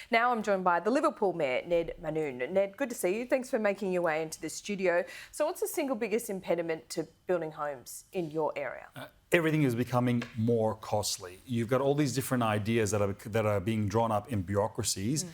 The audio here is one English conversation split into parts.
Now I'm joined by the Liverpool Mayor Ned Mannoun. Ned, good to see you. Thanks for making your way into the studio. So what's the single biggest impediment to building homes in your area? Everything is becoming more costly. You've got all these different ideas that are being drawn up in bureaucracies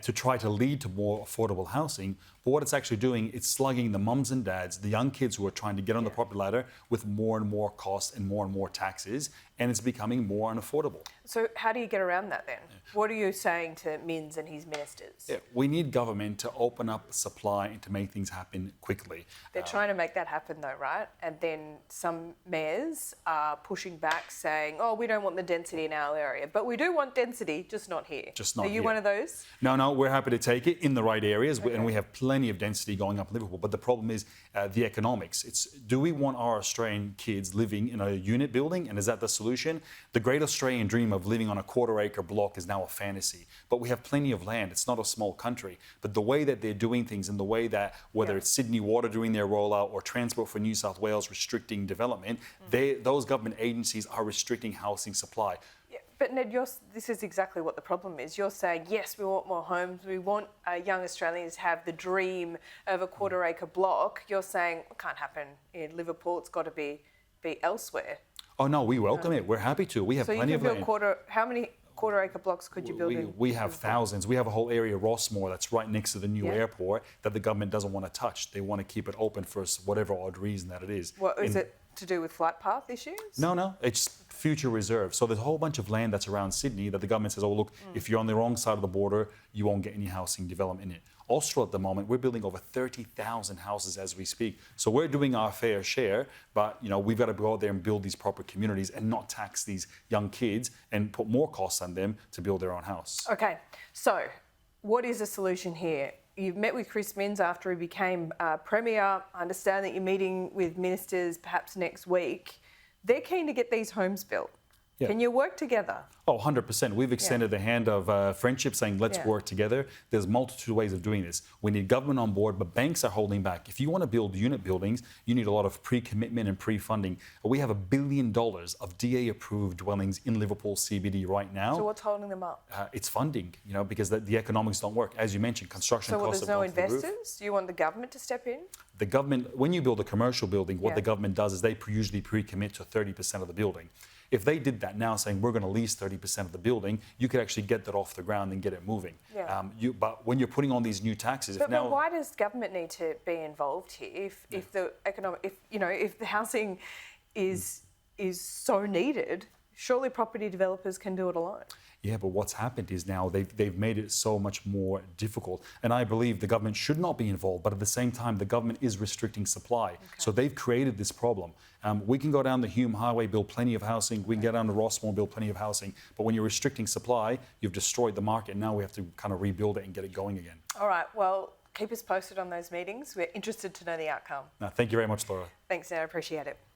to try to lead to more affordable housing. But what it's actually doing, it's slugging the mums and dads, the young kids who are trying to get on the property ladder with more and more costs and more taxes, and it's becoming more unaffordable. So how do you get around that then? What are you saying to Minns and his ministers? We need government to open up supply and to make things happen quickly. They're trying to make that happen though, right? And then some mayors are pushing back saying, oh, we don't want the density in our area, but we do want density, just not here. Just not Are you here. one of those? No, we're happy to take it in the right areas, and we have plenty of density going up in Liverpool. But the problem is the economics. Do we want our Australian kids living in a unit building, and is that the solution? The great Australian dream of living on a quarter-acre block is now a fantasy. But we have plenty of land. It's not a small country. But the way that they're doing things, and the way that whether it's Sydney Water doing their rollout or Transport for New South Wales restricting development, those government agencies are restricting housing supply. But Ned, this is exactly what the problem is. You're saying, yes, we want more homes. We want young Australians to have the dream of a quarter-acre block. You're saying it can't happen in Liverpool. It's got to be elsewhere. Oh, no, we welcome it. We're happy to. We have plenty of land. How many quarter-acre blocks could you build in? We have thousands. We have a whole area, Rossmore, that's right next to the new airport that the government doesn't want to touch. They want to keep it open for whatever odd reason that it is. What, is it to do with flight path issues? No, it's future reserve. So there's a whole bunch of land that's around Sydney that the government says, oh, look, if you're on the wrong side of the border, you won't get any housing development in it. Austral at the moment, we're building over 30,000 houses as we speak. So we're doing our fair share, but we've got to go out there and build these proper communities and not tax these young kids and put more costs on them to build their own house. Okay, so what is the solution here? You've met with Chris Minns after he became Premier. I understand that you're meeting with ministers perhaps next week. They're keen to get these homes built. Yeah. Can you work together? Oh, 100%. We've extended the hand of friendship, saying let's work together. There's multitude of ways of doing this. We need government on board, but banks are holding back. If you want to build unit buildings, you need a lot of pre-commitment and pre-funding. We have $1 billion of DA-approved dwellings in Liverpool CBD right now. So what's holding them up? It's funding, because the economics don't work. As you mentioned, construction costs have gone through the roof. So there's no investors? Do you want the government to step in? The government, when you build a commercial building, what the government does is they usually pre-commit to 30% of the building. If they did that now, saying we're going to lease 30% of the building, you could actually get that off the ground and get it moving. Yeah. But when you're putting on these new taxes, but why does government need to be involved here? If the housing is so needed, surely property developers can do it alone. Yeah, but what's happened is now they've made it so much more difficult. And I believe the government should not be involved, but at the same time, the government is restricting supply. Okay. So they've created this problem. We can go down the Hume Highway, build plenty of housing. We can get down to Rossmore, build plenty of housing. But when you're restricting supply, you've destroyed the market. Now we have to kind of rebuild it and get it going again. All right, well, keep us posted on those meetings. We're interested to know the outcome. No, thank you very much, Laura. Thanks, Ned. I appreciate it.